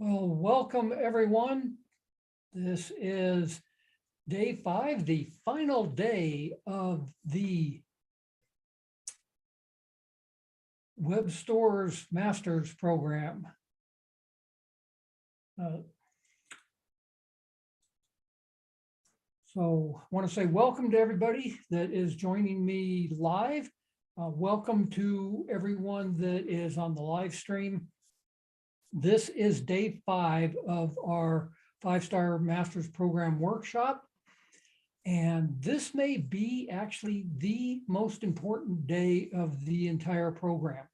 Well, welcome everyone. This is day 5, the final day of the Web Stores Masters program. So I want to say welcome to everybody that is joining me live. Welcome to everyone that is on the live stream. This is day 5 of our 5-Star Masters Program workshop. And this may be actually the most important day of the entire program.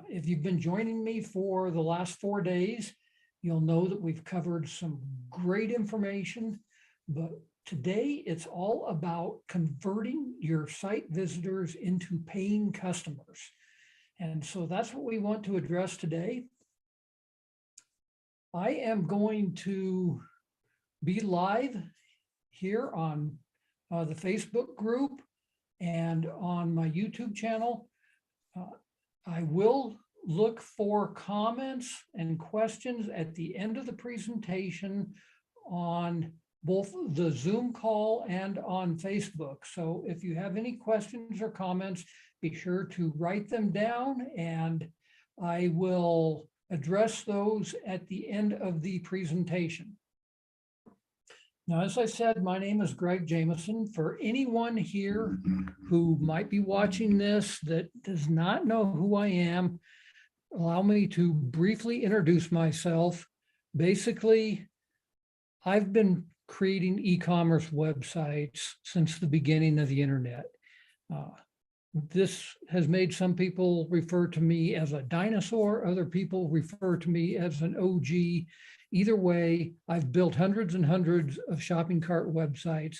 If you've been joining me for the last 4 days, you'll know that we've covered some great information, but today it's all about converting your site visitors into paying customers. And so that's what we want to address today. I am going to be live here on the Facebook group and on my YouTube channel. I will look for comments and questions at the end of the presentation on both the Zoom call and on Facebook. So if you have any questions or comments, be sure to write them down and I will address those at the end of the presentation. Now, as I said, my name is Greg Jameson. For anyone here who might be watching this that does not know who I am, allow me to briefly introduce myself. Basically, I've been creating e-commerce websites since the beginning of the internet. This has made some people refer to me as a dinosaur. Other people refer to me as an OG. Either way, I've built hundreds and hundreds of shopping cart websites,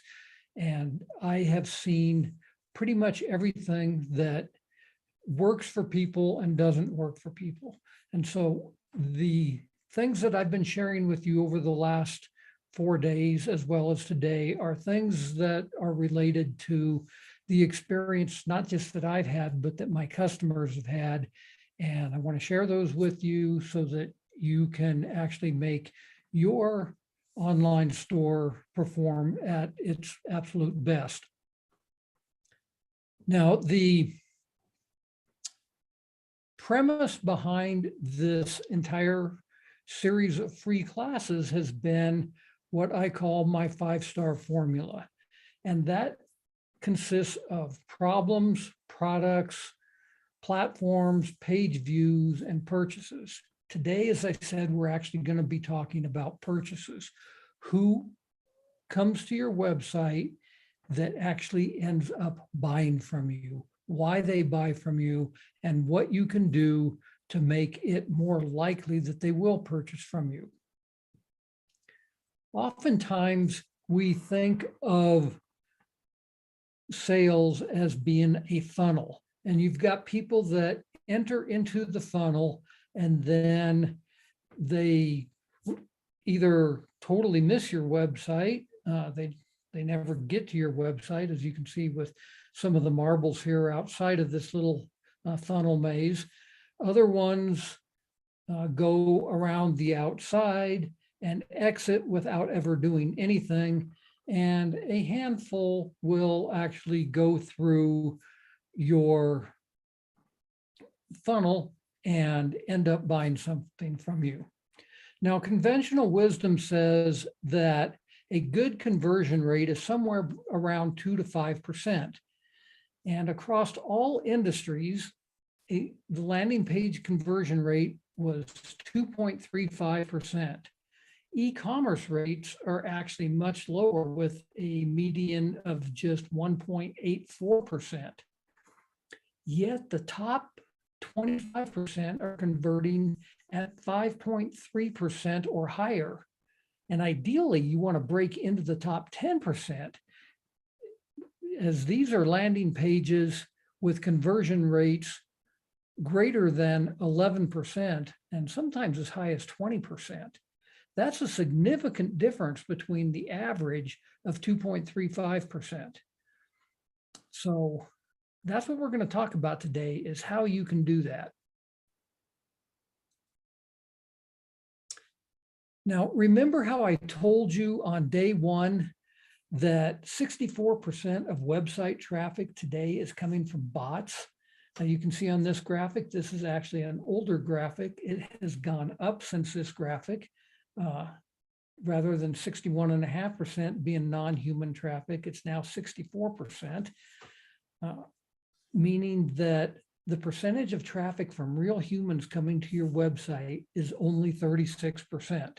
and I have seen pretty much everything that works for people and doesn't work for people. And so the things that I've been sharing with you over the last 4 days, as well as today, are things that are related to the experience, not just that I've had, but that my customers have had. And I want to share those with you so that you can actually make your online store perform at its absolute best. Now, the premise behind this entire series of free classes has been what I call my 5-star formula. And that consists of problems, products, platforms, page views, and purchases. Today, as I said, we're actually going to be talking about purchases. Who comes to your website that actually ends up buying from you, why they buy from you, and what you can do to make it more likely that they will purchase from you. Oftentimes, we think of sales as being a funnel, and you've got people that enter into the funnel and then they either totally miss your website, they never get to your website, as you can see with some of the marbles here outside of this little funnel maze. Other ones go around the outside and exit without ever doing anything. And a handful will actually go through your funnel and end up buying something from you. Now, conventional wisdom says that a good conversion rate is somewhere around 2 to 5%. And across all industries, the landing page conversion rate was 2.35%. E-commerce rates are actually much lower, with a median of just 1.84%. Yet the top 25% are converting at 5.3% or higher. And ideally, you want to break into the top 10%, as these are landing pages with conversion rates greater than 11% and sometimes as high as 20%. That's a significant difference between the average of 2.35%. So that's what we're going to talk about today, is how you can do that. Now, remember how I told you on day one that 64% of website traffic today is coming from bots? Now you can see on this graphic, this is actually an older graphic. It has gone up since this graphic. Rather than 61.5% being non-human traffic, it's now 64%, meaning that the percentage of traffic from real humans coming to your website is only 36%.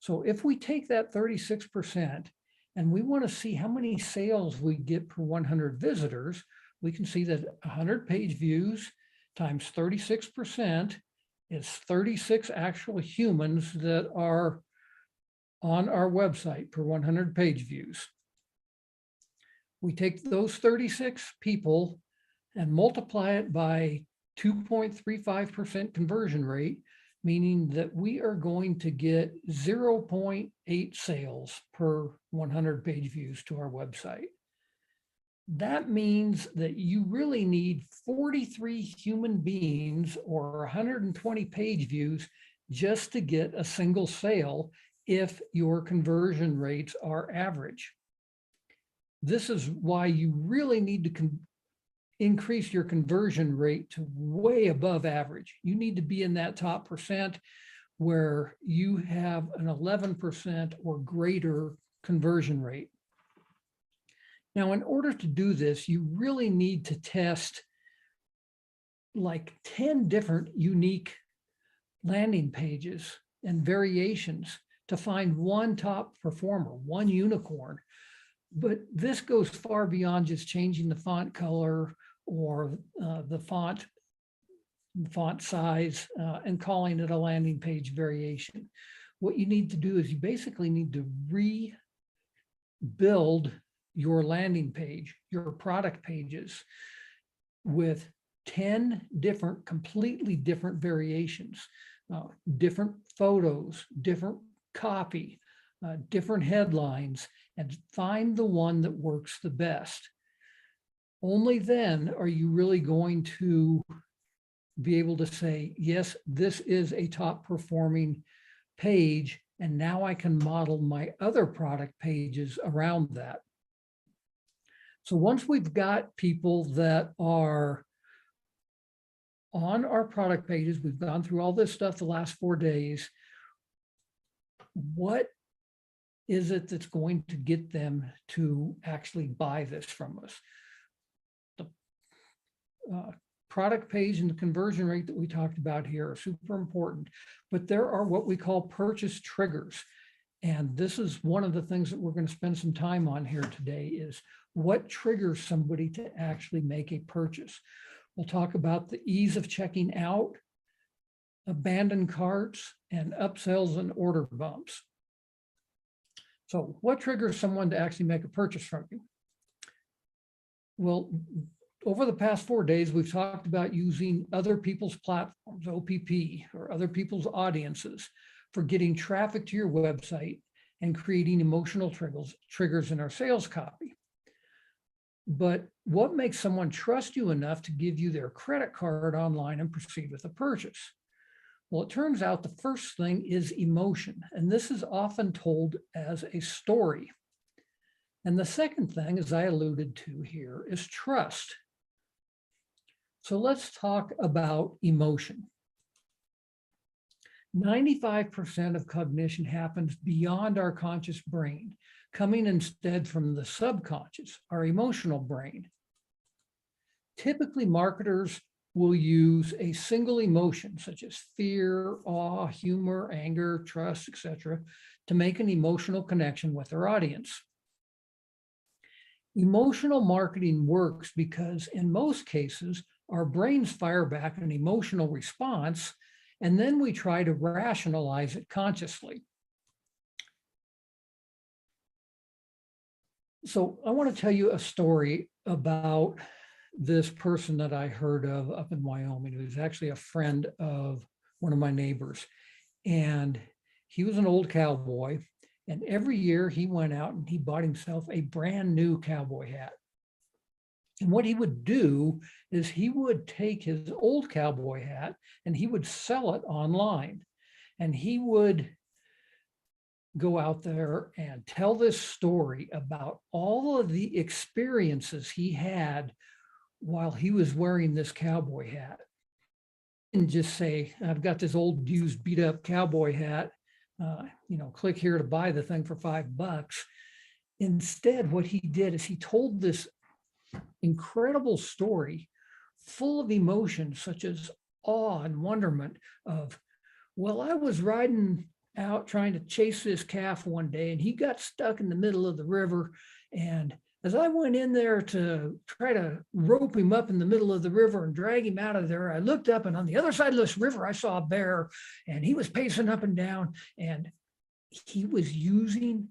So if we take that 36% and we want to see how many sales we get per 100 visitors, we can see that 100 page views times 36% is 36 actual humans that are on our website per 100 page views. We take those 36 people and multiply it by 2.35% conversion rate, meaning that we are going to get 0.8 sales per 100 page views to our website. That means that you really need 43 human beings or 120 page views just to get a single sale if your conversion rates are average. This is why you really need to increase your conversion rate to way above average. You need to be in that top percent where you have an 11% or greater conversion rate. Now, in order to do this, you really need to test like 10 different unique landing pages and variations to find one top performer, one unicorn. But this goes far beyond just changing the font color or the font size and calling it a landing page variation. What you need to do is you basically need to rebuild your landing page, your product pages with 10 different, completely different variations, different photos, different copy, different headlines, and find the one that works the best. Only then are you really going to be able to say, yes, this is a top performing page, and now I can model my other product pages around that. So once we've got people that are on our product pages, we've gone through all this stuff the last 4 days, what is it that's going to get them to actually buy this from us? The product page and the conversion rate that we talked about here are super important, but there are what we call purchase triggers. And this is one of the things that we're going to spend some time on here today is what triggers somebody to actually make a purchase. We'll talk about the ease of checking out, abandoned carts, and upsells and order bumps. So what triggers someone to actually make a purchase from you? Well, over the past 4 days, we've talked about using other people's platforms, OPP, or other people's audiences for getting traffic to your website and creating emotional triggers in our sales copy. But what makes someone trust you enough to give you their credit card online and proceed with a purchase? Well, it turns out the first thing is emotion, and this is often told as a story. And the second thing, as I alluded to here, is trust. So let's talk about emotion. 95% of cognition happens beyond our conscious brain, coming instead from the subconscious, our emotional brain. Typically, marketers will use a single emotion, such as fear, awe, humor, anger, trust, etc., to make an emotional connection with their audience. Emotional marketing works because in most cases, our brains fire back an emotional response, and then we try to rationalize it consciously. So I want to tell you a story about this person that I heard of up in Wyoming. He was actually a friend of one of my neighbors. And he was an old cowboy. And every year he went out and he bought himself a brand new cowboy hat. And what he would do is he would take his old cowboy hat and he would sell it online. And he would go out there and tell this story about all of the experiences he had while he was wearing this cowboy hat. And just say, I've got this old used beat up cowboy hat, click here to buy the thing for $5. Instead, what he did is he told this incredible story full of emotions such as awe and wonderment of, well, I was riding out trying to chase this calf one day and he got stuck in the middle of the river. And as I went in there to try to rope him up in the middle of the river and drag him out of there, I looked up and on the other side of this river, I saw a bear and he was pacing up and down and he was using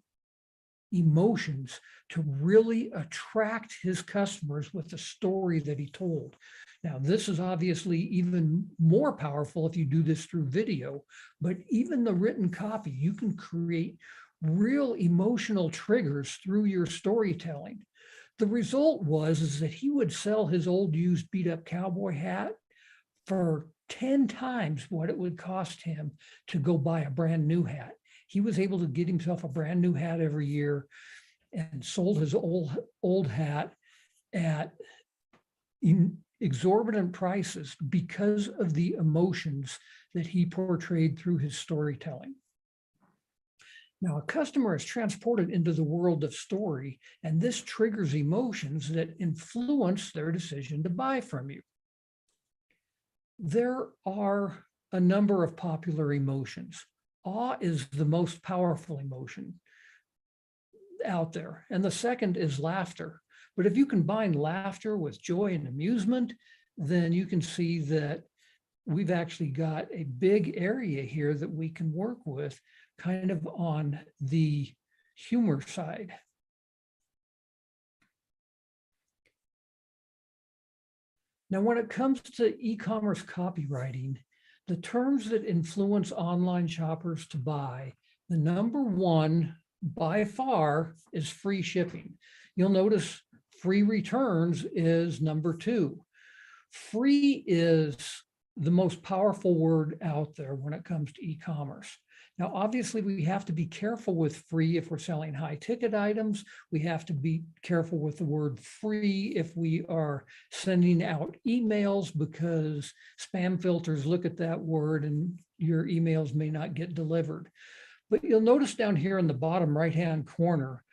emotions to really attract his customers with the story that he told. Now, this is obviously even more powerful if you do this through video, but even the written copy, you can create real emotional triggers through your storytelling. The result was that he would sell his old used beat up cowboy hat for 10 times what it would cost him to go buy a brand new hat. He was able to get himself a brand new hat every year and sold his old hat at exorbitant prices because of the emotions that he portrayed through his storytelling. Now, a customer is transported into the world of story, and this triggers emotions that influence their decision to buy from you. There are a number of popular emotions. Awe is the most powerful emotion out there, and the second is laughter. But if you combine laughter with joy and amusement, then you can see that we've actually got a big area here that we can work with kind of on the humor side. Now, when it comes to e-commerce copywriting, the terms that influence online shoppers to buy, the number one by far is free shipping. You'll notice free returns is number two. Free is the most powerful word out there when it comes to e-commerce. Now, obviously, we have to be careful with free if we're selling high ticket items. We have to be careful with the word free if we are sending out emails, because spam filters look at that word and your emails may not get delivered. But you'll notice down here in the bottom right-hand corner,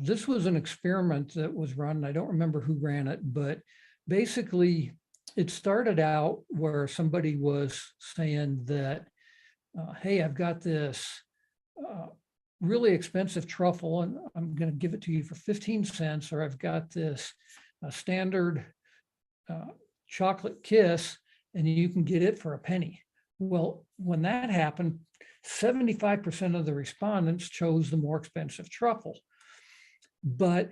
this was an experiment that was run. I don't remember who ran it, but basically it started out where somebody was saying that, hey, I've got this really expensive truffle and I'm going to give it to you for 15 cents, or I've got this standard chocolate kiss and you can get it for a penny. Well, when that happened, 75% of the respondents chose the more expensive truffle. But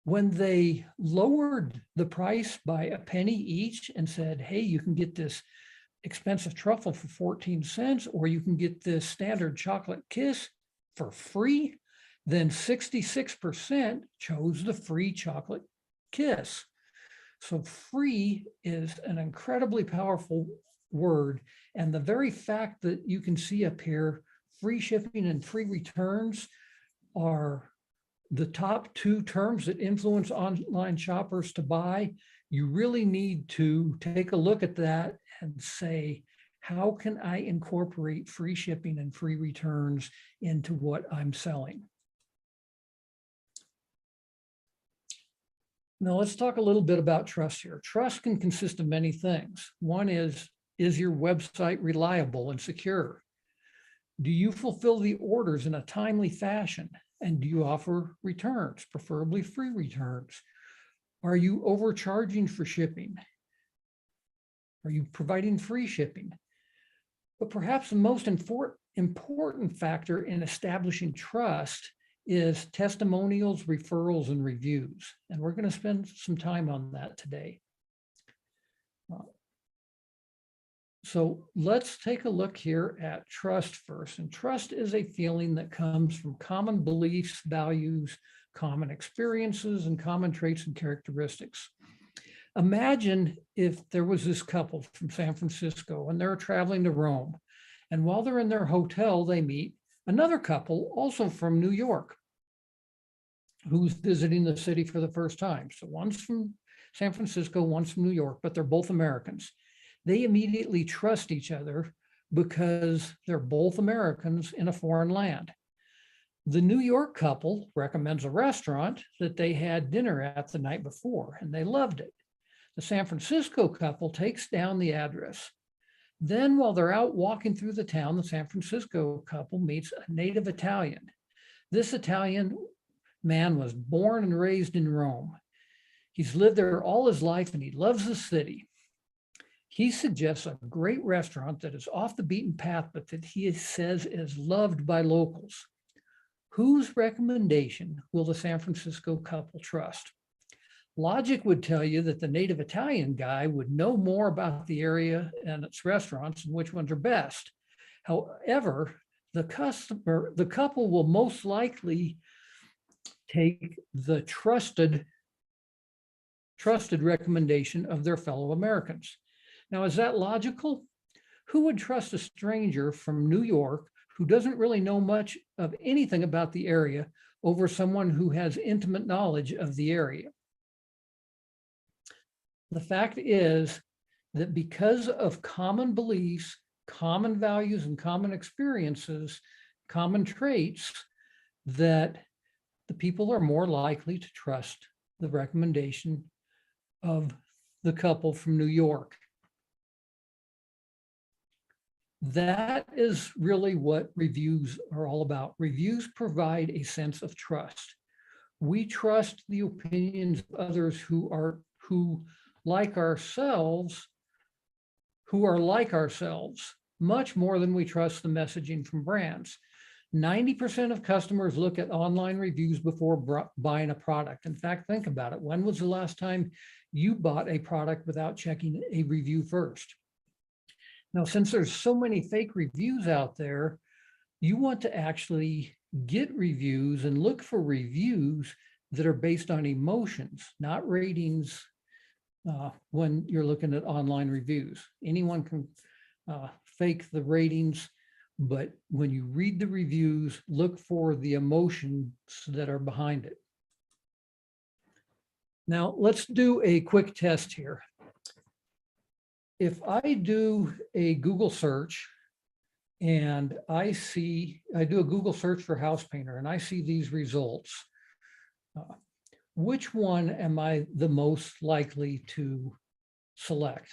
when they lowered the price by a penny each and said, hey, you can get this expensive truffle for 14 cents, or you can get this standard chocolate kiss for free, then 66% chose the free chocolate kiss. So free is an incredibly powerful word. And the very fact that you can see up here, free shipping and free returns are the top two terms that influence online shoppers to buy. You really need to take a look at that and say, how can I incorporate free shipping and free returns into what I'm selling? Now let's talk a little bit about trust here. Trust can consist of many things. One is your website reliable and secure? Do you fulfill the orders in a timely fashion? And do you offer returns, preferably free returns? Are you overcharging for shipping? Are you providing free shipping? But perhaps the most important factor in establishing trust is testimonials, referrals, and reviews. And we're going to spend some time on that today. So let's take a look here at trust first. And trust is a feeling that comes from common beliefs, values, common experiences, and common traits and characteristics. Imagine if there was this couple from San Francisco and they're traveling to Rome. And while they're in their hotel, they meet another couple also from New York who's visiting the city for the first time. So one's from San Francisco, one's from New York, but they're both Americans. They immediately trust each other because they're both Americans in a foreign land. The New York couple recommends a restaurant that they had dinner at the night before, and they loved it. The San Francisco couple takes down the address. Then while they're out walking through the town, the San Francisco couple meets a native Italian. This Italian man was born and raised in Rome. He's lived there all his life and he loves the city. He suggests a great restaurant that is off the beaten path, but that he says is loved by locals. Whose recommendation will the San Francisco couple trust? Logic would tell you that the native Italian guy would know more about the area and its restaurants and which ones are best. However, the couple will most likely take the trusted recommendation of their fellow Americans. Now, is that logical? Who would trust a stranger from New York who doesn't really know much of anything about the area over someone who has intimate knowledge of the area? The fact is that because of common beliefs, common values, and common experiences, common traits, that the people are more likely to trust the recommendation of the couple from New York. That is really what reviews are all about. Reviews provide a sense of trust. We trust the opinions of others who are like ourselves much more than we trust the messaging from brands. 90% of customers look at online reviews before buying a product. In fact, think about it. When was the last time you bought a product without checking a review first? Now, since there's so many fake reviews out there, you want to actually get reviews and look for reviews that are based on emotions, not ratings. When you're looking at online reviews, anyone can fake the ratings, but when you read the reviews, look for the emotions that are behind it. Now, let's do a quick test here. If I do a Google search and I do a Google search for house painter and I see these results, which one am I the most likely to select?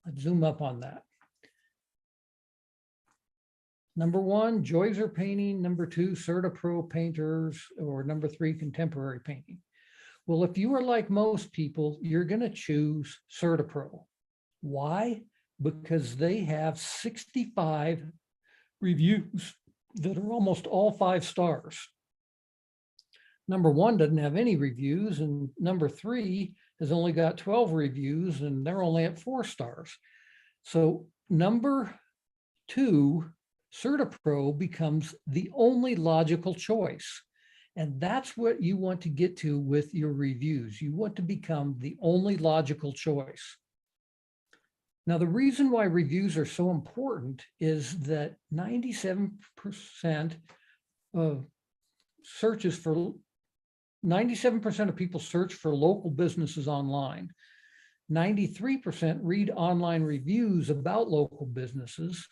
Let's zoom up on that. Number 1, Joyser painting. Number 2, CertaPro painters, or number 3, contemporary painting. Well, if you are like most people, you're going to choose CertaPro. Why? Because they have 65 reviews that are almost all 5 stars. Number 1 doesn't have any reviews, and number 3 has only got 12 reviews, and they're only at 4 stars. So number 2, CertaPro, becomes the only logical choice. And that's what you want to get to with your reviews. You want to become the only logical choice. Now, the reason why reviews are so important is that 97% of people search for local businesses online. 93% read online reviews about local businesses.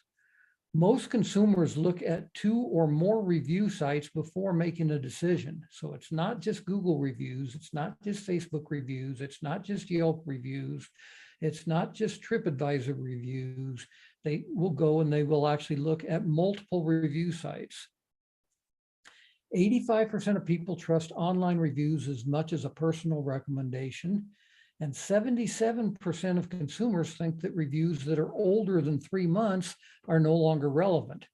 Most consumers look at 2 or more review sites before making a decision. So it's not just Google reviews, it's not just Facebook reviews, it's not just Yelp reviews, it's not just TripAdvisor reviews. They will go and they will actually look at multiple review sites. 85% of people trust online reviews as much as a personal recommendation. And 77% of consumers think that reviews that are older than 3 months are no longer relevant.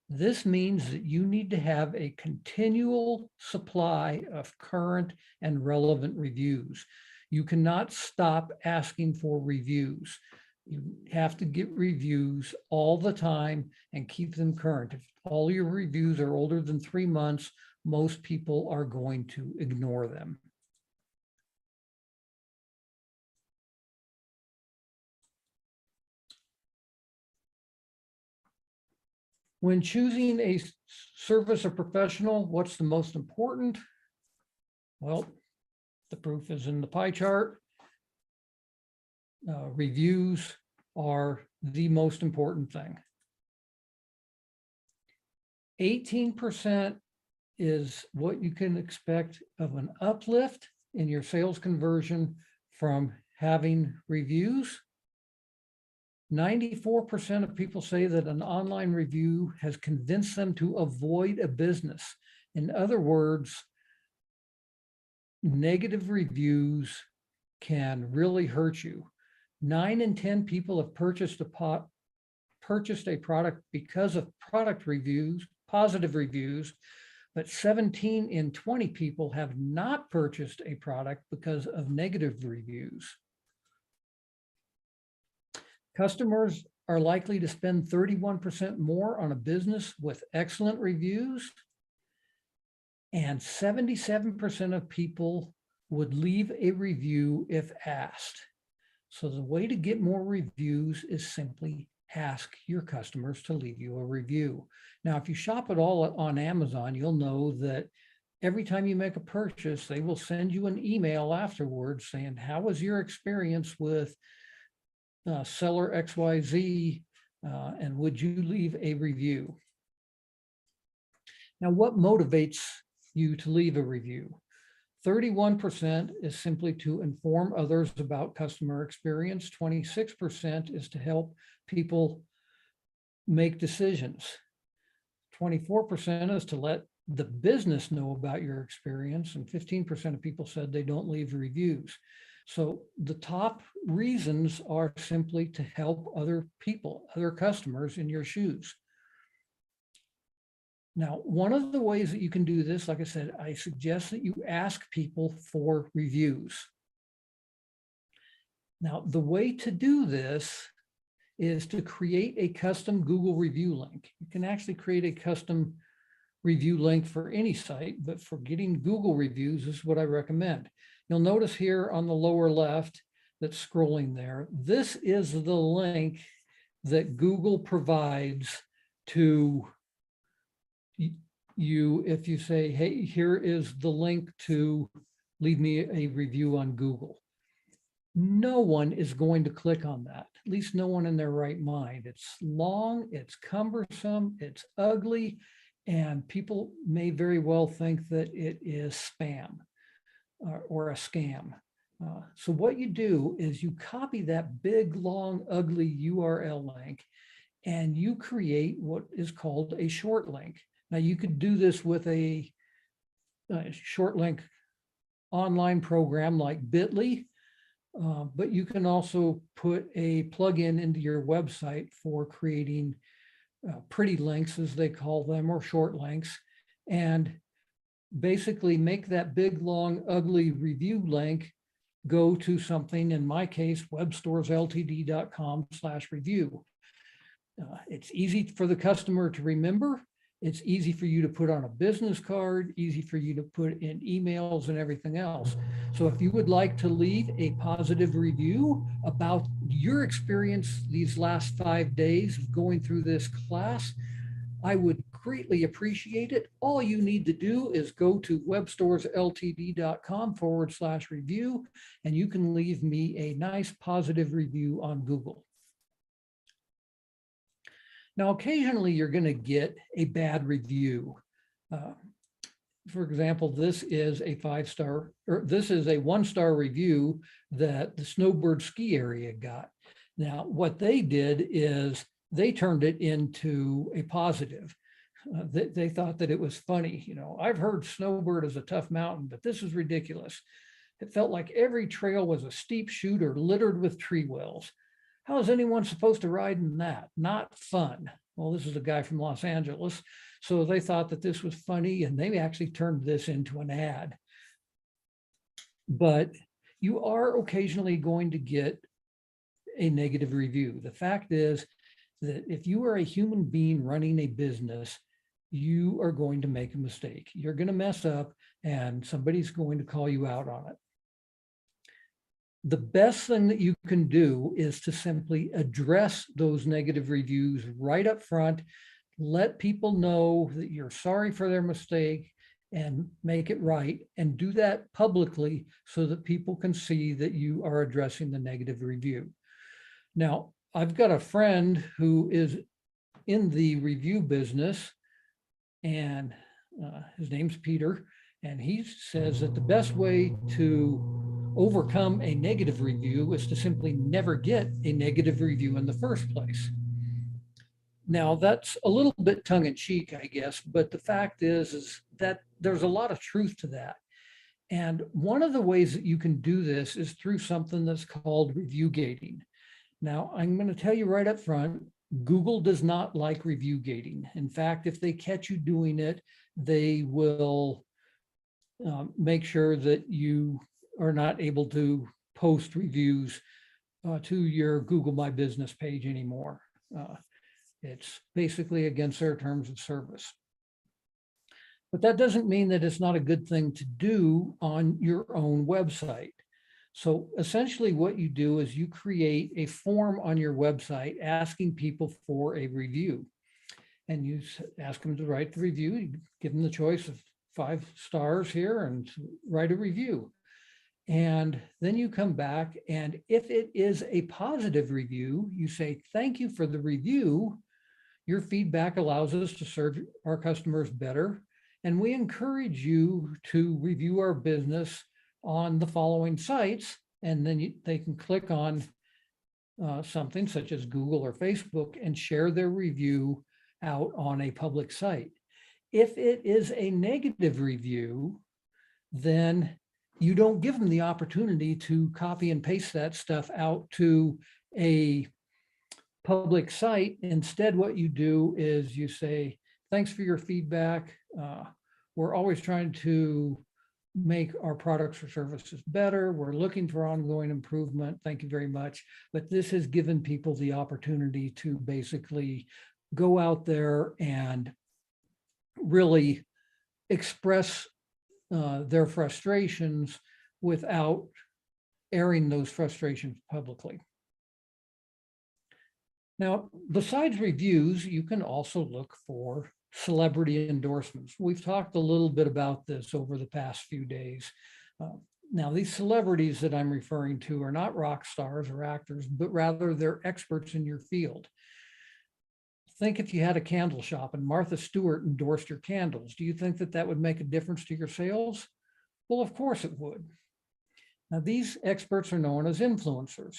This means that you need to have a continual supply of current and relevant reviews. You cannot stop asking for reviews. You have to get reviews all the time and keep them current. If all your reviews are older than 3 months, most people are going to ignore them. When choosing a service or professional, what's the most important? Well, the proof is in the pie chart. Reviews are the most important thing. 18% is what you can expect of an uplift in your sales conversion from having reviews. 94% of people say that an online review has convinced them to avoid a business. In other words, negative reviews can really hurt you. 9 in 10 people have purchased a product because of product reviews, positive reviews, but 17 in 20 people have not purchased a product because of negative reviews. Customers are likely to spend 31% more on a business with excellent reviews, and 77% of people would leave a review if asked. So the way to get more reviews is simply ask your customers to leave you a review. Now, if you shop at all on Amazon, you'll know that every time you make a purchase, they will send you an email afterwards saying, how was your experience with seller XYZ, and would you leave a review? Now, what motivates you to leave a review? 31% is simply to inform others about customer experience. 26% is to help people make decisions. 24% is to let the business know about your experience, and 15% of people said they don't leave reviews. So the top reasons are simply to help other people, other customers in your shoes. Now, one of the ways that you can do this, like I said, I suggest that you ask people for reviews. Now, the way to do this is to create a custom Google review link. You can actually create a custom review link for any site, but for getting Google reviews is what I recommend. You'll notice here on the lower left that's scrolling there, this is the link that Google provides to you if you say, hey, here is the link to leave me a review on Google. No one is going to click on that, at least no one in their right mind. It's long, it's cumbersome, it's ugly, and people may very well think that it is spam or a scam. So what you do is you copy that big, long, ugly URL link, and you create what is called a short link. Now, you could do this with a short link online program like Bitly, but you can also put a plugin into your website for creating pretty links, as they call them, or short links, and basically make that big, long, ugly review link go to something, in my case, webstoresltd.com/review. It's easy for the customer to remember. It's easy for you to put on a business card, easy for you to put in emails and everything else. So if you would like to leave a positive review about your experience these last 5 days of going through this class, I would greatly appreciate it. All you need to do is go to webstoresltd.com/review, and you can leave me a nice positive review on Google. Now, occasionally you're going to get a bad review. For example, this is a 5-star, or this is a 1-star review that the Snowbird ski area got. Now, what they did is they turned it into a positive. They thought that it was funny. You know, I've heard Snowbird is a tough mountain, but this is ridiculous. It felt like every trail was a steep chute or littered with tree wells. How is anyone supposed to ride in that? Not fun. Well, this is a guy from Los Angeles. So they thought that this was funny, and they actually turned this into an ad. But you are occasionally going to get a negative review. The fact is that if you are a human being running a business, you are going to make a mistake. You're going to mess up, and somebody's going to call you out on it. The best thing that you can do is to simply address those negative reviews right up front. Let people know that you're sorry for their mistake and make it right, and do that publicly so that people can see that you are addressing the negative review. Now, I've got a friend who is in the review business, and his name's Peter, and he says that the best way to overcome a negative review is to simply never get a negative review in the first place. Now, that's a little bit tongue in cheek, I guess, but the fact is that there's a lot of truth to that. And one of the ways that you can do this is through something that's called review gating. Now, I'm going to tell you right up front, Google does not like review gating. In fact, if they catch you doing it, they will make sure that you are not able to post reviews to your Google My Business page anymore. It's basically against their terms of service. But that doesn't mean that it's not a good thing to do on your own website. So essentially what you do is you create a form on your website asking people for a review. And you ask them to write the review. You give them the choice of 5 stars here and write a review. And then you come back, and if it is a positive review, you say, thank you for the review. Your feedback allows us to serve our customers better. And we encourage you to review our business on the following sites. And then they can click on something such as Google or Facebook and share their review out on a public site. If it is a negative review, then you don't give them the opportunity to copy and paste that stuff out to a public site. Instead, what you do is you say, thanks for your feedback. We're always trying to make our products or services better. We're looking for ongoing improvement. Thank you very much. But this has given people the opportunity to basically go out there and really express their frustrations without airing those frustrations publicly. Now, besides reviews, you can also look for celebrity endorsements. We've talked a little bit about this over the past few days. Now, these celebrities that I'm referring to are not rock stars or actors, but rather they're experts in your field. Think if you had a candle shop and Martha Stewart endorsed your candles, do you think that that would make a difference to your sales? Well, of course it would. Now, these experts are known as influencers.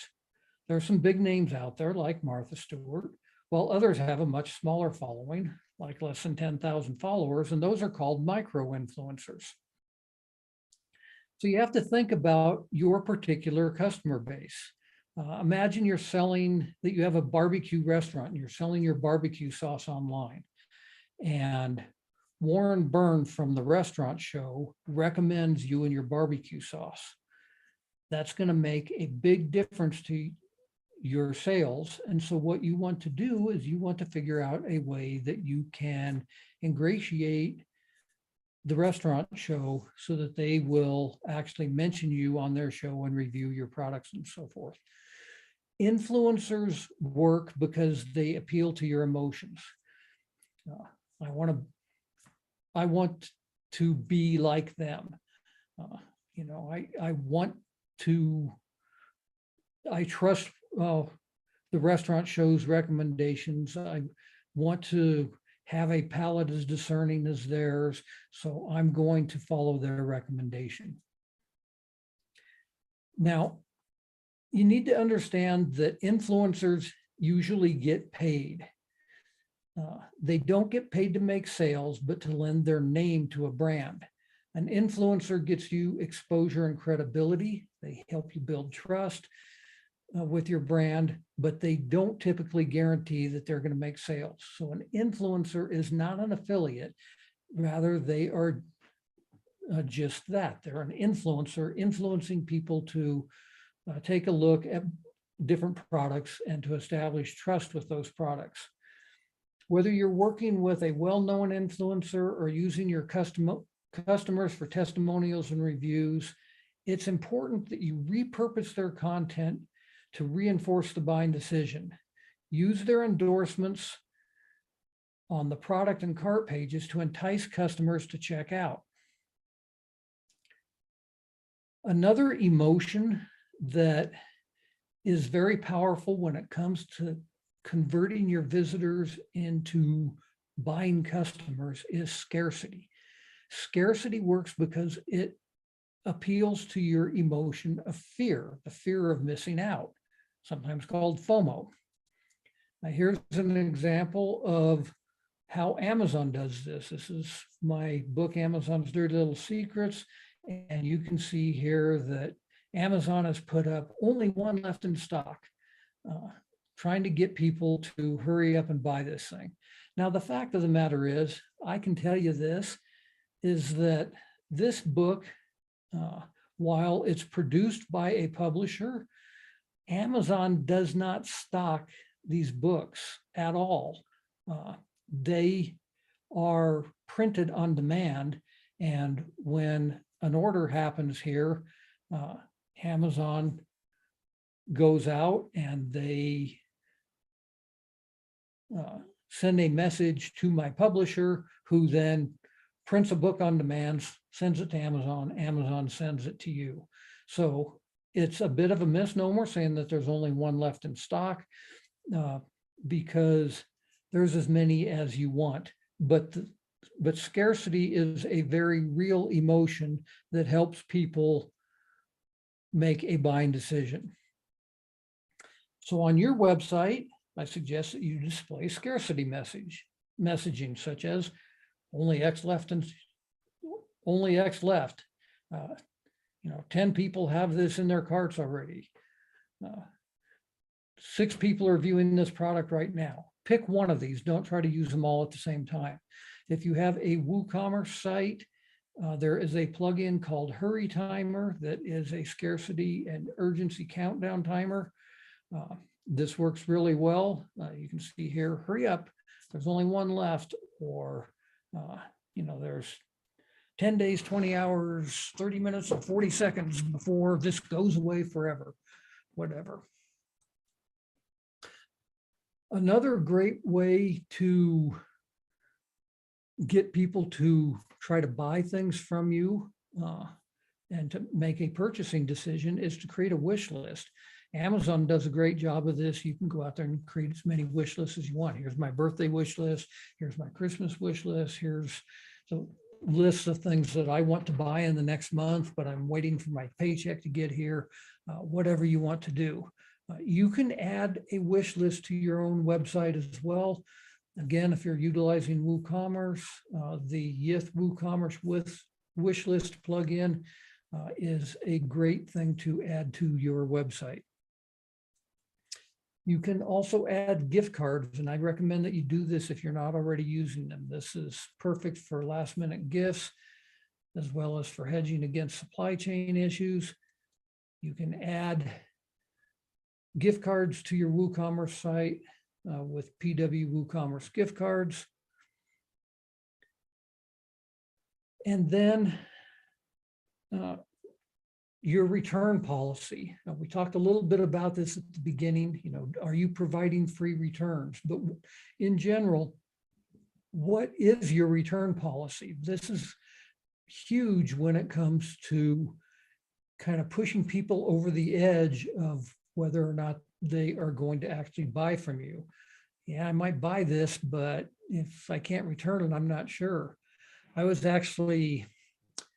There are some big names out there like Martha Stewart, while others have a much smaller following, like less than 10,000 followers, and those are called micro-influencers. So you have to think about your particular customer base. Imagine you're selling, that you have a barbecue restaurant and you're selling your barbecue sauce online. And Warren Byrne from the restaurant show recommends you and your barbecue sauce. That's going to make a big difference to your sales. And so what you want to do is you want to figure out a way that you can ingratiate the restaurant show so that they will actually mention you on their show and review your products and so forth. Influencers work because they appeal to your emotions. I want to be like them. I trust the restaurant show's recommendations. I want to have a palate as discerning as theirs, so I'm going to follow their recommendation. Now, you need to understand that influencers usually get paid. They don't get paid to make sales, but to lend their name to a brand. An influencer gets you exposure and credibility. They help you build trust with your brand, but they don't typically guarantee that they're going to make sales. So an influencer is not an affiliate. Rather, they are just that. They're an influencer, influencing people to take a look at different products and to establish trust with those products. Whether you're working with a well-known influencer or using your customers for testimonials and reviews, it's important that you repurpose their content to reinforce the buying decision. Use their endorsements on the product and cart pages to entice customers to check out. Another emotion that is very powerful when it comes to converting your visitors into buying customers is scarcity. Scarcity works because it appeals to your emotion of fear, the fear of missing out, sometimes called FOMO. Now, here's an example of how Amazon does this. This is my book, Amazon's Dirty Little Secrets. And you can see here that Amazon has put up only one left in stock, trying to get people to hurry up and buy this thing. Now, the fact of the matter is, I can tell you this, is that this book, while it's produced by a publisher, Amazon does not stock these books at all. They are printed on demand, and when an order happens here, Amazon goes out and they send a message to my publisher, who then prints a book on demand, sends it to Amazon, Amazon sends it to you. So it's a bit of a misnomer saying that there's only one left in stock, because there's as many as you want. But scarcity is a very real emotion that helps people make a buying decision. So on your website, I suggest that you display scarcity messaging, such as only X left and only X left. 10 people have this in their carts already. 6 people are viewing this product right now. Pick one of these. Don't try to use them all at the same time. If you have a WooCommerce site, there is a plugin called Hurry Timer that is a scarcity and urgency countdown timer. This works really well. You can see here, hurry up, there's only one left, or there's 10 days, 20 hours, 30 minutes, and 40 seconds before this goes away forever, whatever. Another great way to get people to try to buy things from you and to make a purchasing decision is to create a wish list. Amazon does a great job of this. You can go out there and create as many wish lists as you want. Here's my birthday wish list. Here's my Christmas wish list. Here's the list of things that I want to buy in the next month, but I'm waiting for my paycheck to get here. Whatever you want to do. You can add a wish list to your own website as well. Again, if you're utilizing WooCommerce, the Yith WooCommerce with wish list plugin is a great thing to add to your website. You can also add gift cards, and I recommend that you do this if you're not already using them. This is perfect for last minute gifts, as well as for hedging against supply chain issues. You can add gift cards to your WooCommerce site with PW WooCommerce gift cards. And then your return policy. Now, we talked a little bit about this at the beginning. Are you providing free returns? But in general, what is your return policy? This is huge when it comes to kind of pushing people over the edge of whether or not they are going to actually buy from you. Yeah, I might buy this, but if I can't return it, I'm not sure. I was actually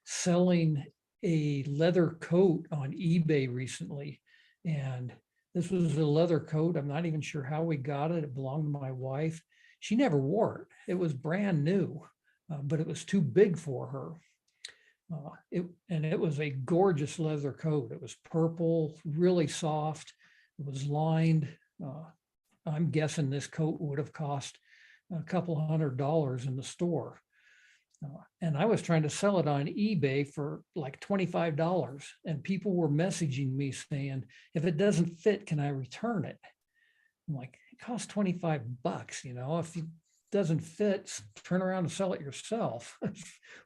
selling a leather coat on eBay recently, and this was a leather coat. I'm not even sure how we got it. It belonged to my wife. She never wore it. It was brand new, but it was too big for her. It was a gorgeous leather coat. It was purple, really soft. It was lined. I'm guessing this coat would have cost a couple $100 in the store. And I was trying to sell it on eBay for like $25. And people were messaging me saying, if it doesn't fit, can I return it? I'm like, it costs $25, if it doesn't fit, turn around and sell it yourself.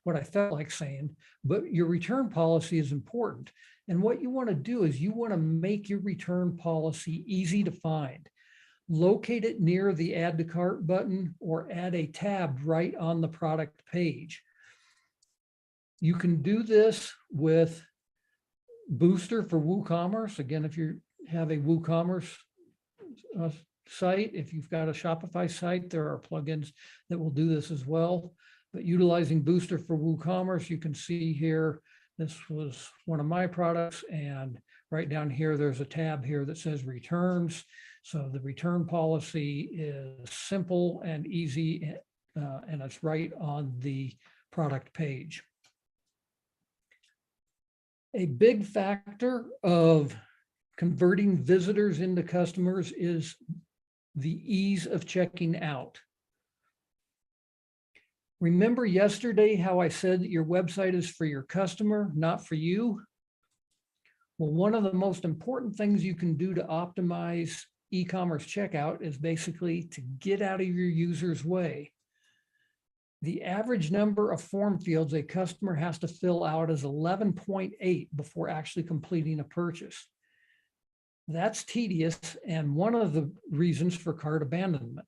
What I felt like saying. But your return policy is important. And what you want to do is you want to make your return policy easy to find. locate it near the add to cart button or add a tab right on the product page. You can do this with Booster for WooCommerce. Again, if you have a WooCommerce site, if you've got a Shopify site, there are plugins that will do this as well. But utilizing Booster for WooCommerce, you can see here, this was one of my products, and right down here, there's a tab here that says returns. So the return policy is simple and easy, and it's right on the product page. A big factor of converting visitors into customers is the ease of checking out. Remember yesterday how I said that your website is for your customer, not for you? Well, one of the most important things you can do to optimize e-commerce checkout is basically to get out of your user's way. The average number of form fields a customer has to fill out is 11.8 before actually completing a purchase. That's tedious and one of the reasons for cart abandonment.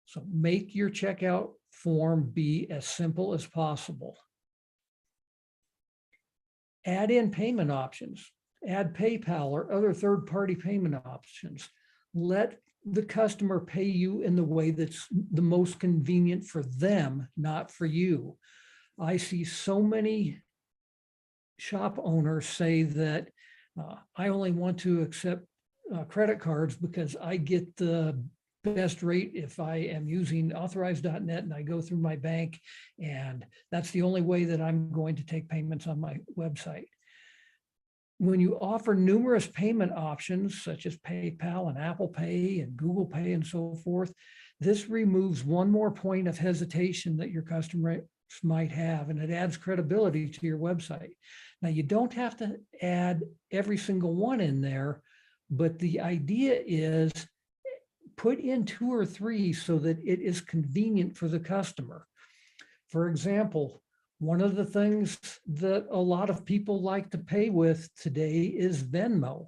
So make your checkout form be as simple as possible. Add in payment options. Add PayPal or other third-party payment options. Let the customer pay you in the way that's the most convenient for them, not for you. I see so many shop owners say that I only want to accept credit cards because I get the best rate if I am using authorized.net and I go through my bank, and that's the only way that I'm going to take payments on my website. When you offer numerous payment options, such as PayPal and Apple Pay and Google Pay and so forth, this removes one more point of hesitation that your customers might have, and it adds credibility to your website. Now, you don't have to add every single one in there, but the idea is put in 2 or 3 so that it is convenient for the customer. For example, one of the things that a lot of people like to pay with today is Venmo.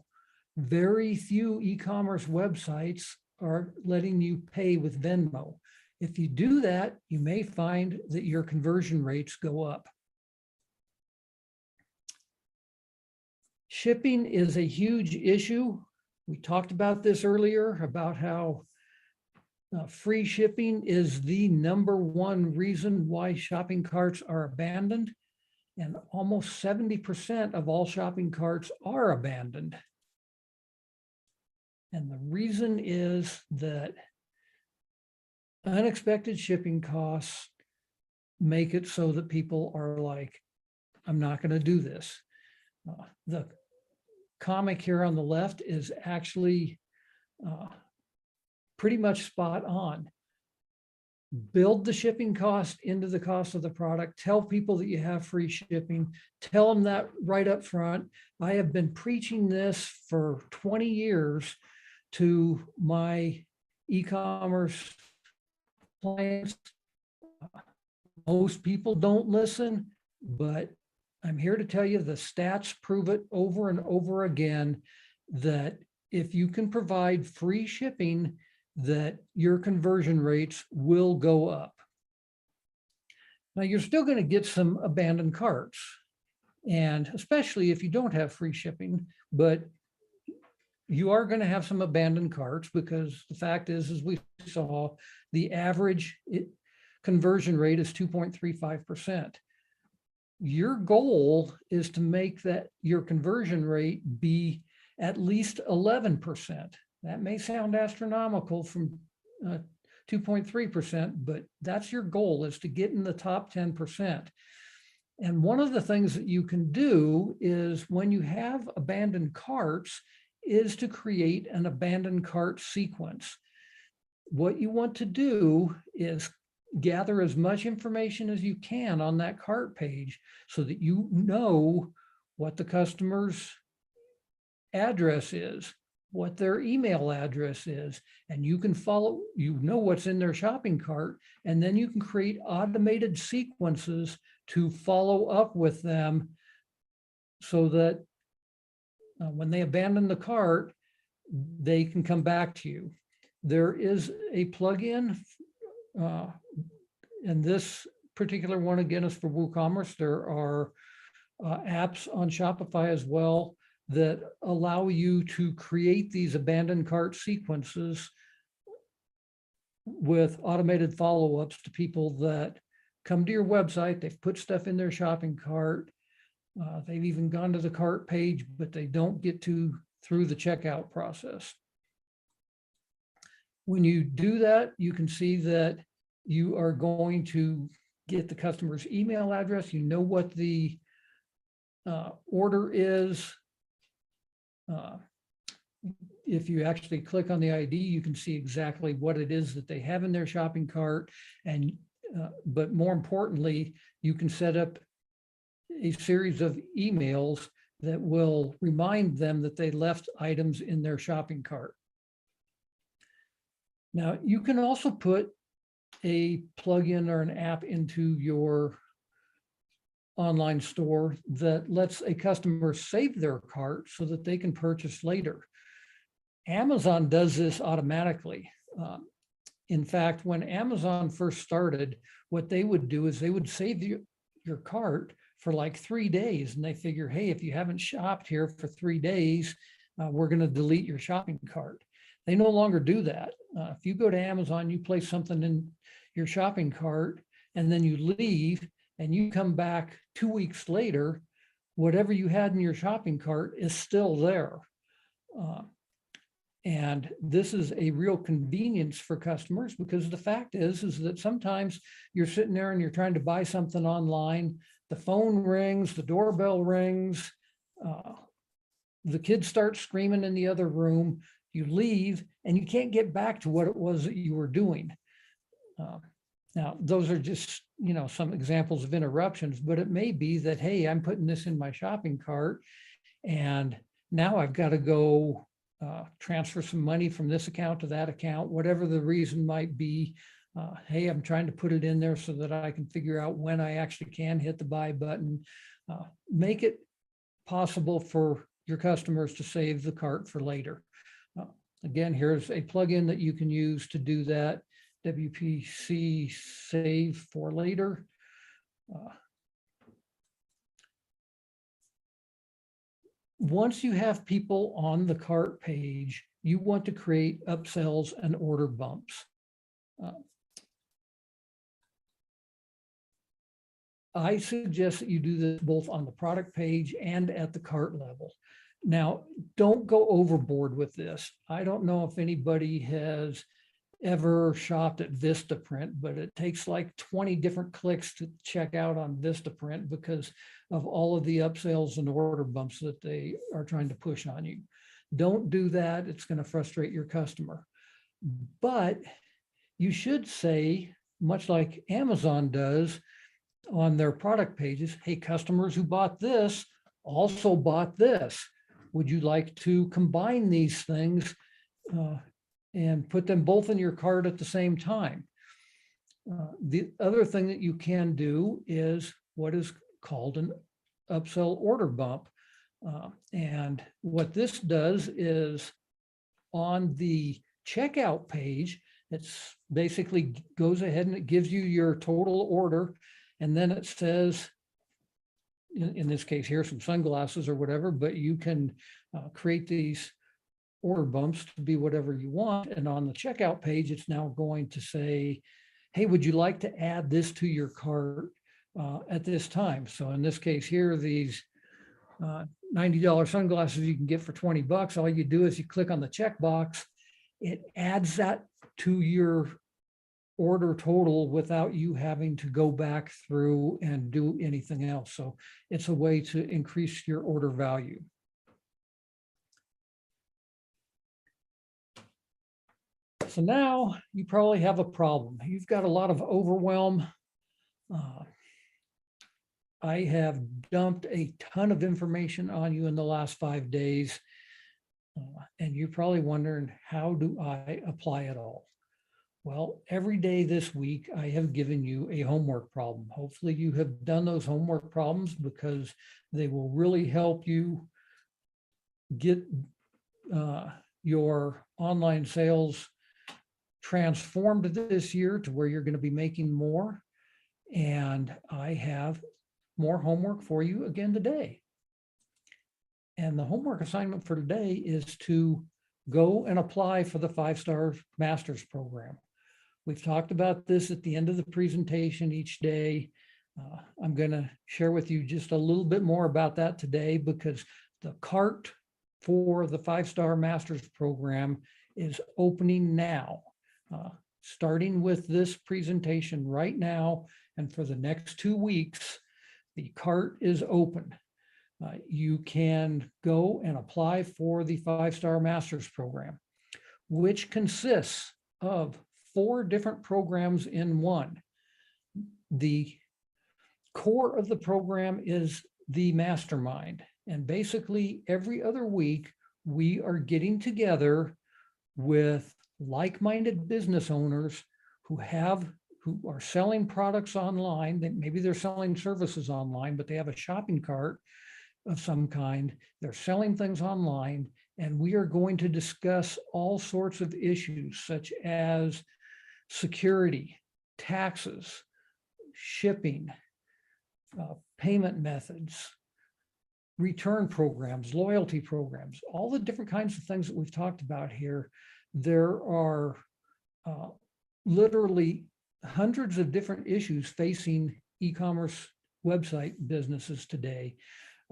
Very few e-commerce websites are letting you pay with Venmo. If you do that, you may find that your conversion rates go up. Shipping is a huge issue. We talked about this earlier, about how free shipping is the #1 reason why shopping carts are abandoned, and almost 70% of all shopping carts are abandoned. And the reason is that unexpected shipping costs make it so that people are like, I'm not going to do this. The comic here on the left is actually pretty much spot on. Build the shipping cost into the cost of the product. Tell people that you have free shipping. Tell them that right up front. I have been preaching this for 20 years to my e-commerce clients. Most people don't listen, but I'm here to tell you the stats prove it over and over again that if you can provide free shipping, that your conversion rates will go up. Now, you're still going to get some abandoned carts, and especially if you don't have free shipping, but you are going to have some abandoned carts because the fact is, as we saw, the average conversion rate is 2.35%. Your goal is to make that your conversion rate be at least 11%. That may sound astronomical from 2.3%, but that's your goal, is to get in the top 10%. And one of the things that you can do is, when you have abandoned carts, is to create an abandoned cart sequence. What you want to do is gather as much information as you can on that cart page so that you know what the customer's address is, what their email address is, and you can follow, you know what's in their shopping cart, and then you can create automated sequences to follow up with them so that when they abandon the cart, they can come back to you. There is a plugin, and this particular one again is for WooCommerce. There are apps on Shopify as well that allow you to create these abandoned cart sequences with automated follow-ups to people that come to your website. They've put stuff in their shopping cart. They've even gone to the cart page, but they don't get through the checkout process. When you do that, you can see that you are going to get the customer's email address. You know what the order is. If you actually click on the ID, you can see exactly what it is that they have in their shopping cart. And but more importantly, you can set up a series of emails that will remind them that they left items in their shopping cart. Now, you can also put a plugin or an app into your online store that lets a customer save their cart so that they can purchase later. Amazon does this automatically. In fact, when Amazon first started, what they would do is they would save your cart for like 3 days, and they figure, hey, if you haven't shopped here for 3 days, we're going to delete your shopping cart. They no longer do that. If you go to Amazon, you place something in your shopping cart, and then you leave, and you come back 2 weeks later, whatever you had in your shopping cart is still there. And this is a real convenience for customers, because the fact is that sometimes you're sitting there and you're trying to buy something online, the phone rings, the doorbell rings, the kids start screaming in the other room, you leave, and you can't get back to what it was that you were doing. Now, those are just, some examples of interruptions, but it may be that, hey, I'm putting this in my shopping cart, and now I've got to go transfer some money from this account to that account, whatever the reason might be. Hey, I'm trying to put it in there so that I can figure out when I actually can hit the buy button. Make it possible for your customers to save the cart for later. Again, here's a plugin that you can use to do that. WPC Save for Later. Once you have people on the cart page, you want to create upsells and order bumps. I suggest that you do this both on the product page and at the cart level. Now, don't go overboard with this. I don't know if anybody has ever shopped at Vistaprint, but it takes like 20 different clicks to check out on Vistaprint because of all of the upsells and order bumps that they are trying to push on you. Don't do that. It's going to frustrate your customer. But you should say, much like Amazon does on their product pages, hey, customers who bought this also bought this. Would you like to combine these things and put them both in your cart at the same time? The other thing that you can do is what is called an upsell order bump. And what this does is on the checkout page, it's basically goes ahead and it gives you your total order. And then it says, in this case here, some sunglasses or whatever, but you can create these order bumps to be whatever you want. And on the checkout page, it's now going to say, hey, would you like to add this to your cart at this time? So in this case here, these $90 sunglasses you can get for 20 bucks. All you do is you click on the checkbox, it adds that to your order total without you having to go back through and do anything else. So it's a way to increase your order value. So now you probably have a problem. You've got a lot of overwhelm. I have dumped a ton of information on you in the last 5 days. And you're probably wondering, how do I apply it all? Well, every day this week, I have given you a homework problem. Hopefully you have done those homework problems because they will really help you get your online sales transformed this year to where you're going to be making more. And I have more homework for you again today. And the homework assignment for today is to go and apply for the 5-star master's program. We've talked about this at the end of the presentation each day. I'm going to share with you just a little bit more about that today, because the cart for the 5-star master's program is opening now, starting with this presentation right now. And for the next 2 weeks, the cart is open. You can go and apply for the 5-star master's program, which consists of 4 different programs in one. The core of the program is the mastermind. And basically every other week, we are getting together with like-minded business owners who are selling products online. That maybe they're selling services online, but they have a shopping cart of some kind. They're selling things online, and we are going to discuss all sorts of issues such as security, taxes, shipping, payment methods, return programs, loyalty programs, all the different kinds of things that we've talked about here. There are literally hundreds of different issues facing e-commerce website businesses today.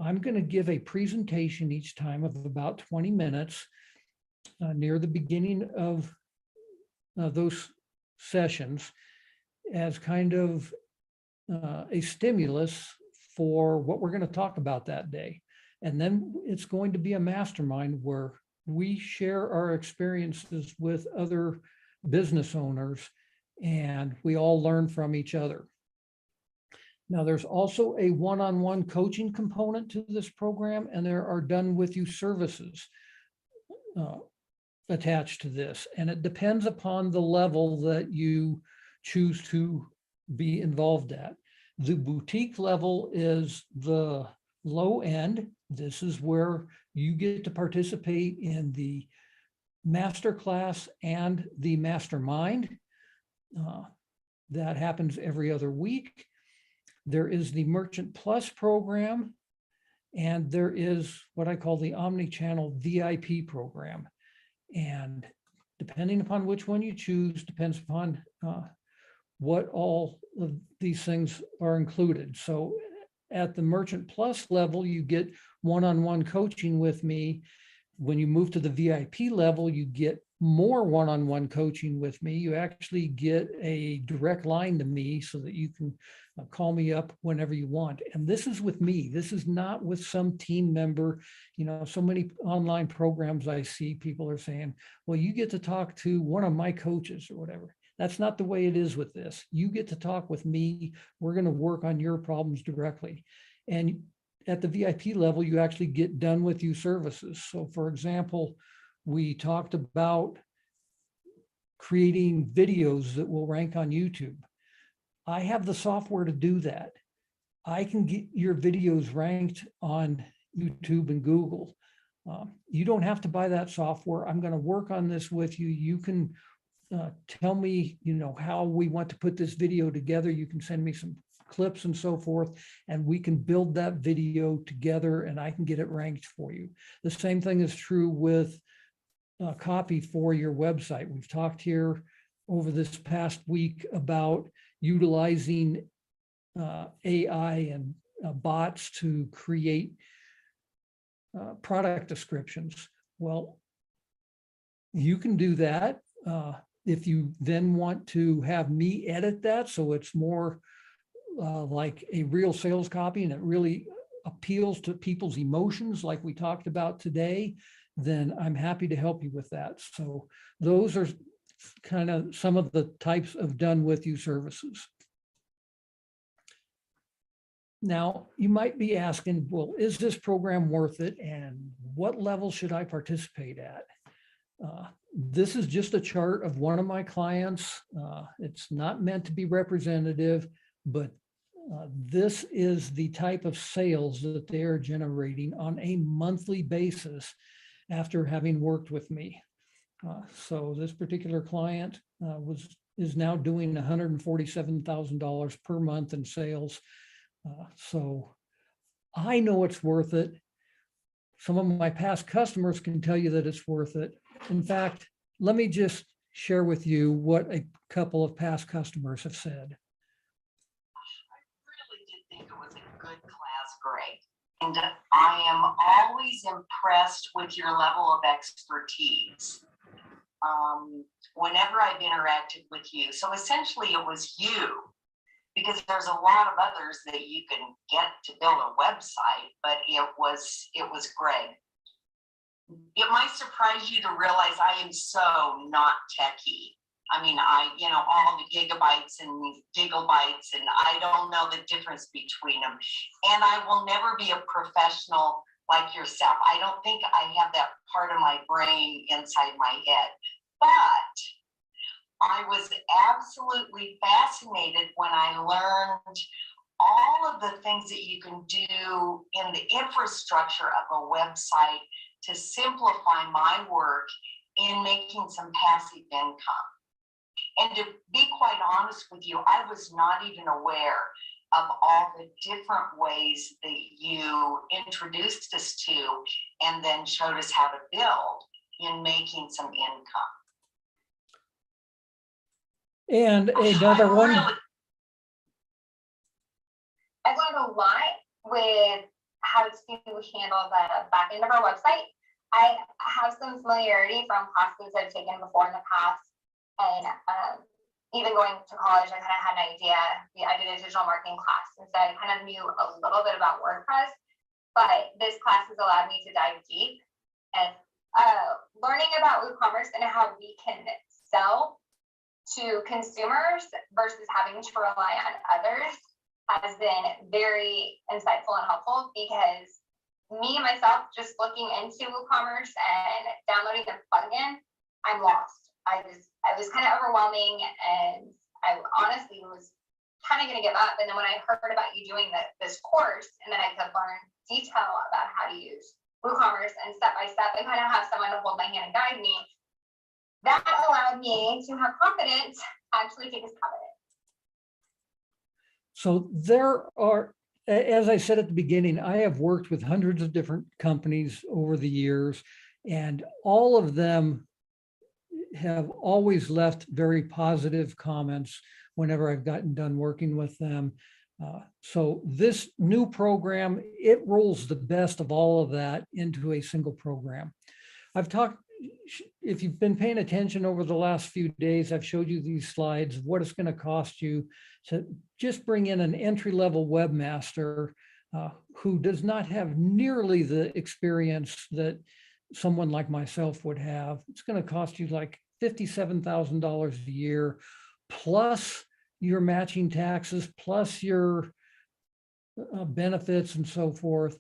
I'm going to give a presentation each time of about 20 minutes near the beginning of those sessions as kind of a stimulus for what we're going to talk about that day. And then it's going to be a mastermind where we share our experiences with other business owners, and we all learn from each other. Now, there's also a one-on-one coaching component to this program, and there are done-with-you services attached to this. And it depends upon the level that you choose to be involved at. The boutique level is the low end. This is where you get to participate in the masterclass and the mastermind. That happens every other week. There is the Merchant Plus program, and there is what I call the omni-channel VIP program. And depending upon which one you choose, depends upon what all of these things are included. So at the Merchant Plus level, you get one-on-one coaching with me. When you move to the VIP level, you get more one-on-one coaching with me. You actually get a direct line to me so that you can call me up whenever you want. And this is with me. This is not with some team member. You know, so many online programs I see, people are saying, well, you get to talk to one of my coaches or whatever. That's not the way it is with this. You get to talk with me. We're going to work on your problems directly. And at the VIP level, you actually get done with you services. So for example, we talked about creating videos that will rank on YouTube. I have the software to do that. I can get your videos ranked on YouTube and Google. You don't have to buy that software. I'm going to work on this with you. You can tell me, you know, how we want to put this video together. You can send me some clips and so forth, and we can build that video together, and I can get it ranked for you. The same thing is true with copy for your website. We've talked here over this past week about utilizing AI and bots to create product descriptions. Well, you can do that. If you then want to have me edit that so it's more like a real sales copy and it really appeals to people's emotions like we talked about today, then I'm happy to help you with that. So those are kind of some of the types of done with you services. Now, you might be asking, well, is this program worth it? And what level should I participate at? This is just a chart of one of my clients. It's not meant to be representative, but this is the type of sales that they are generating on a monthly basis. after having worked with me. So this particular client is now doing $147,000 per month in sales. So I know it's worth it. Some of my past customers can tell you that it's worth it. In fact, let me just share with you what a couple of past customers have said. I really did think it was a good class, Greg. And I am always impressed with your level of expertise whenever I've interacted with you. So essentially it was you, because there's a lot of others that you can get to build a website, but it was Greg. It might surprise you to realize I am so not techie. I mean, all the gigabytes and gigabytes, and I don't know the difference between them. And I will never be a professional like yourself. I don't think I have that part of my brain inside my head. But I was absolutely fascinated when I learned all of the things that you can do in the infrastructure of a website to simplify my work in making some passive income. And to be quite honest with you, I was not even aware of all the different ways that you introduced us to and then showed us how to build in making some income. And another one. I've learned a lot with how to handle the back end of our website. I have some familiarity from classes I've taken before in the past. And even going to college, I kind of had an idea. I did a digital marketing class, and so I kind of knew a little bit about WordPress. But this class has allowed me to dive deep, and learning about WooCommerce and how we can sell to consumers versus having to rely on others has been very insightful and helpful, because me myself, just looking into WooCommerce and downloading the plugin, I'm lost. It was kind of overwhelming, and I honestly was kind of going to give up. And then when I heard about you doing this course, and then I could learn detail about how to use WooCommerce and step by step, and kind of have someone to hold my hand and guide me, that allowed me to have confidence actually take a stab at it. So there are, as I said at the beginning, I have worked with hundreds of different companies over the years, and all of them have always left very positive comments whenever I've gotten done working with them. So this new program, it rolls the best of all of that into a single program. I've talked, if you've been paying attention over the last few days, I've showed you these slides of what it's going to cost you to just bring in an entry-level webmaster who does not have nearly the experience that someone like myself would have. It's going to cost you like $57,000 a year, plus your matching taxes, plus your benefits and so forth.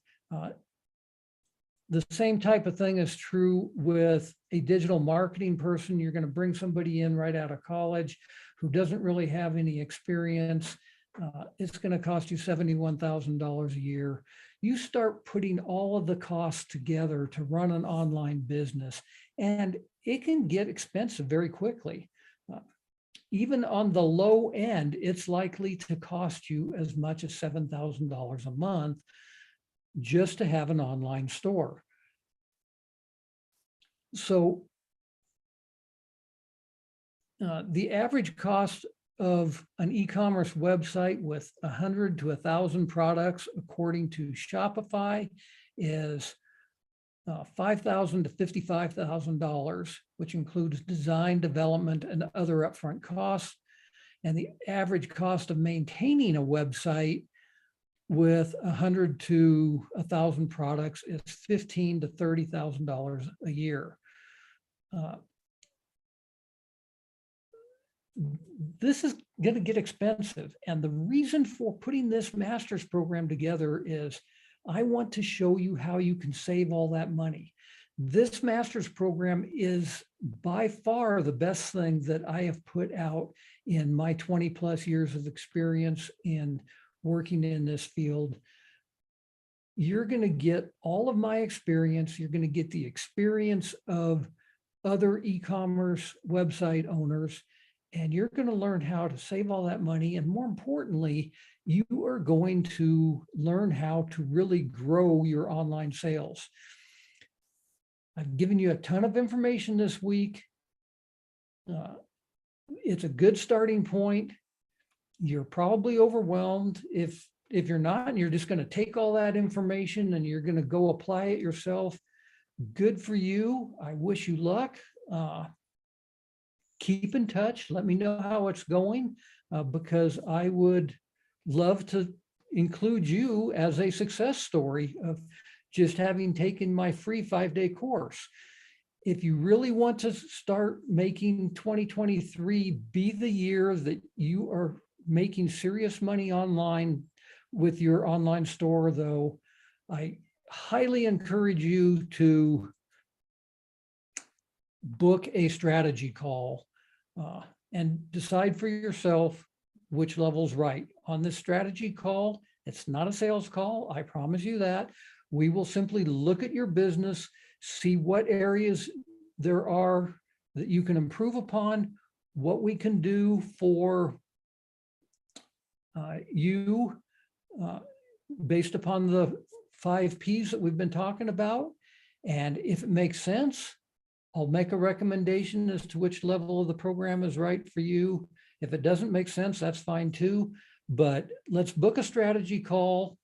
The same type of thing is true with a digital marketing person. You're going to bring somebody in right out of college who doesn't really have any experience. It's going to cost you $71,000 a year. You start putting all of the costs together to run an online business, and it can get expensive very quickly. Even on the low end, it's likely to cost you as much as $7,000 a month just to have an online store. So the average cost of an e-commerce website with 100 to 1,000 products, according to Shopify, is $5,000 to $55,000, which includes design, development, and other upfront costs. And the average cost of maintaining a website with 100 to 1,000 products is $15,000 to $30,000 a year. This is going to get expensive. And the reason for putting this master's program together is I want to show you how you can save all that money. This master's program is by far the best thing that I have put out in my 20 plus years of experience in working in this field. you're going to get all of my experience. You're going to get the experience of other e-commerce website owners, and you're going to learn how to save all that money. And more importantly, you are going to learn how to really grow your online sales. I've given you a ton of information this week. It's a good starting point. You're probably overwhelmed. If you're not, and you're just going to take all that information and you're going to go apply it yourself, good for you. I wish you luck. Keep in touch. Let me know how it's going, because I would love to include you as a success story of just having taken my free 5-day course. If you really want to start making 2023 be the year that you are making serious money online with your online store, though, I highly encourage you to book a strategy call and decide for yourself which level's right. On this strategy call, it's not a sales call, I promise you that. We will simply look at your business, see what areas there are that you can improve upon, what we can do for you based upon the 5 Ps that we've been talking about. And if it makes sense, I'll make a recommendation as to which level of the program is right for you. If it doesn't make sense, that's fine too. But let's book a strategy call.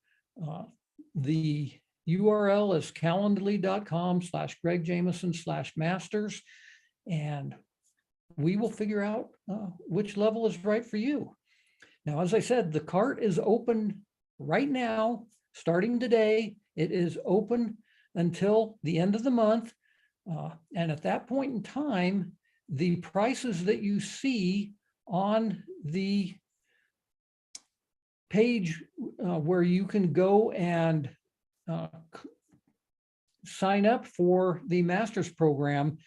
The URL is calendly.com/GregJameson/masters. And we will figure out which level is right for you. Now, as I said, the cart is open right now, starting today. It is open until the end of the month. And at that point in time, the prices that you see on the page where you can go and sign up for the master's program,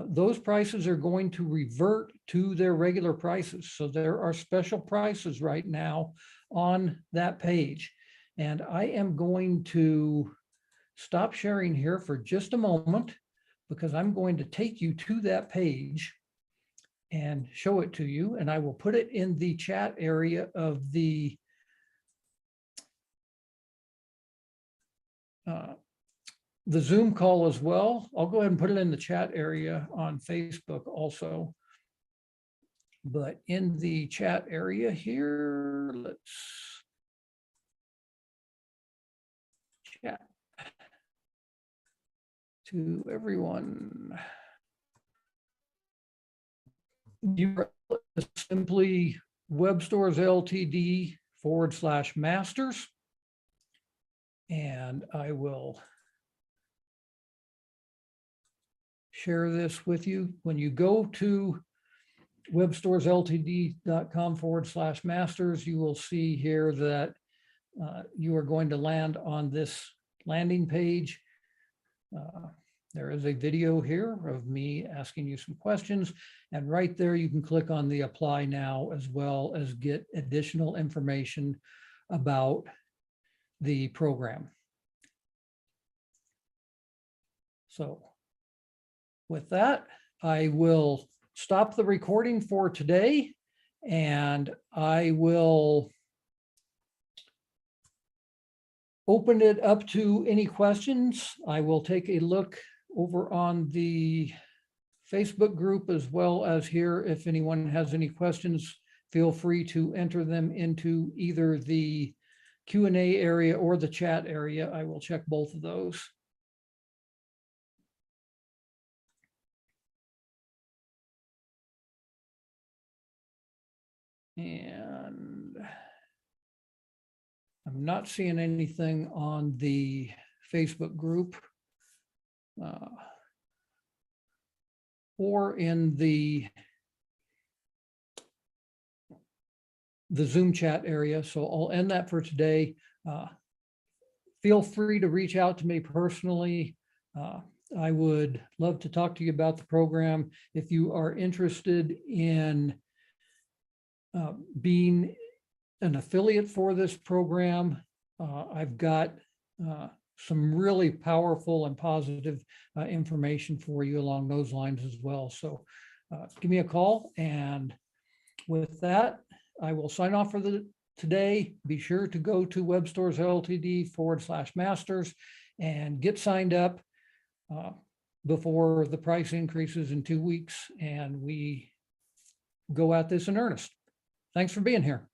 those prices are going to revert to their regular prices. So there are special prices right now on that page. And I am going to stop sharing here for just a moment, because I'm going to take you to that page and show it to you. And I will put it in the chat area of the Zoom call as well. I'll go ahead and put it in the chat area on Facebook also. But in the chat area here, let's chat to everyone. You simply Webstores Ltd/masters. And I will share this with you. When you go to webstoresltd.com/masters, you will see here that you are going to land on this landing page. There is a video here of me asking you some questions, and right there you can click on the apply now, as well as get additional information about the program. So with that, I will stop the recording for today, and I will open it up to any questions. I will take a look over on the Facebook group as well as here. If anyone has any questions, feel free to enter them into either the Q&A area or the chat area. I will check both of those. And I'm not seeing anything on the Facebook group or in the Zoom chat area. So I'll end that for today. Feel free to reach out to me personally. I would love to talk to you about the program. If you are interested in being an affiliate for this program, I've got some really powerful and positive information for you along those lines as well. So give me a call. And with that, I will sign off for today. Be sure to go to WebStores Ltd /masters and get signed up before the price increases in 2 weeks and we go at this in earnest. Thanks for being here.